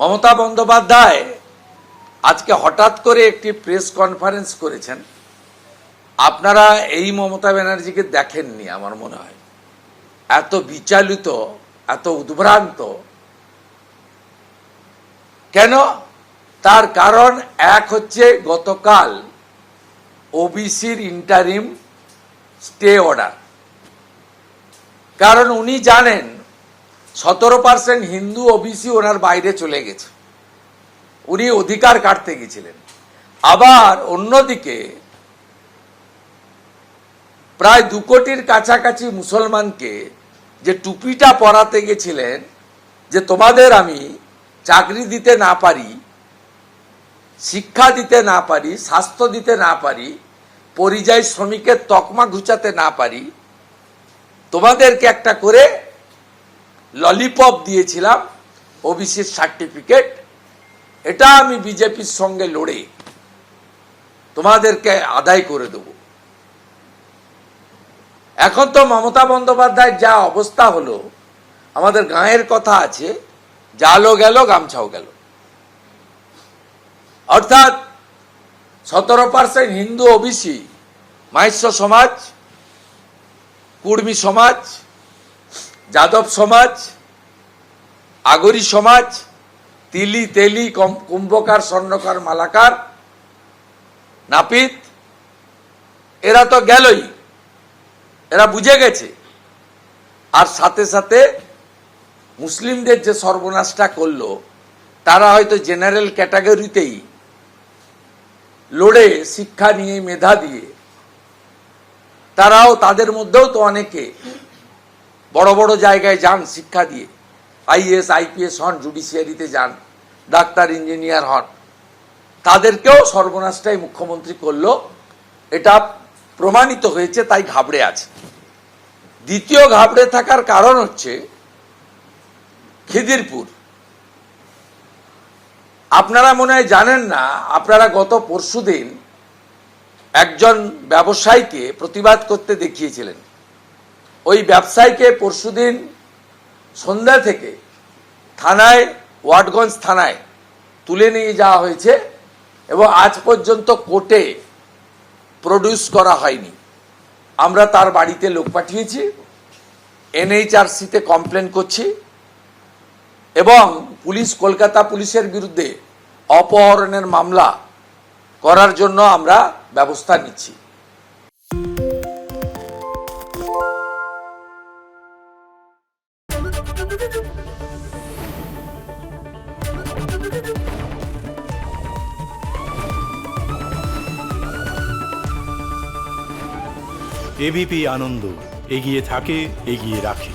মমতা বন্দ্যোপাধ্যায় আজকে হঠাৎ করে একটি প্রেস কনফারেন্স করেছেন। আপনারা এই মমতা ব্যানার্জিকে দেখেননি আমার মনে হয়। এত বিচলিত, এত উদ্ভ্রান্ত কেন? তার কারণ এক হচ্ছে গতকাল ওবিসির ইন্টারিম স্টে অর্ডার। কারণ উনি জানেন 17% হিন্দু ওবিসি ওনার বাইরে চলে গেছে, উনি অধিকার কাটতে গেছিলেন। আবার অন্যদিকে প্রায় 2 কোটির কাছাকাছি মুসলমানকে যে টুপিটা পরাতে গেছিলেন, যে তোমাদের আমি চাকরি দিতে না পারি, শিক্ষা দিতে না পারি, স্বাস্থ্য দিতে না পারি, পরিযায়ী শ্রমিকের তকমা ঘুচাতে না পারি, তোমাদেরকে একটা করে ললিপপ দিয়েছিলাম ওবিসির সার্টিফিকেট, এটা আমি বিজেপির সঙ্গে লড়ে তোমাদেরকে আদায় করে দেব। এখন তো মমতা বন্দ্যোপাধ্যায়ের যা অবস্থা হলো, আমাদের গাঁয়ের কথা আছে, জালও গেল গামছাও গেল। অর্থাৎ 17% হিন্দু ওবিসি, মাহিষ্য সমাজ, কুর্মী সমাজ, যাদব সমাজ, আগরি সমাজ, তিলি তেলি, কুম্ভকার, স্বর্ণকার, মালাকার, নাপিত, এরা তো গেলই, এরা বুঝে গেছে। আর সাথে সাথে মুসলিমদের যে সর্বনাশটা করলো, তারা হয়তো জেনারেল ক্যাটাগরিতেই লড়ে শিক্ষা নিয়ে, মেধা দিয়ে, তারাও, তাদের মধ্যেও তো অনেকে বড় বড় জায়গায় যান শিক্ষা দিয়ে, আইএস আইপিএস হন, জুডিশিয়ারিতে যান, ডাক্তার ইঞ্জিনিয়ার হন, তাদেরকেও সর্বনাশটাই মুখ্যমন্ত্রী করলো। এটা প্রমাণিত হয়েছে, তাই ঘাবড়ে আছে। দ্বিতীয় ঘাবড়ে থাকার কারণ হচ্ছে খিদিরপুর। আপনারা মনে হয় জানেন না, আপনারা গত পরশুদিন একজন ব্যবসায়ীকে প্রতিবাদ করতে দেখিয়েছিলেন। ওই ব্যবসায়ীকে পরশুদিন সন্ধ্যা থেকে থানায়, ওয়াটগঞ্জ থানায় তুলে নিয়ে যাওয়া হয়েছে এবং আজ পর্যন্ত কোর্টে প্রডিউস করা হয়নি। আমরা তার বাড়িতে লোক পাঠিয়েছি, এনএইচআরসিতে কমপ্লেন করছি এবং পুলিশ, কলকাতা পুলিশের বিরুদ্ধে অপহরণের মামলা করার জন্য আমরা ব্যবস্থা নিচ্ছি। এবিপি আনন্দ, এগিয়ে থাকে, এগিয়ে রাখে।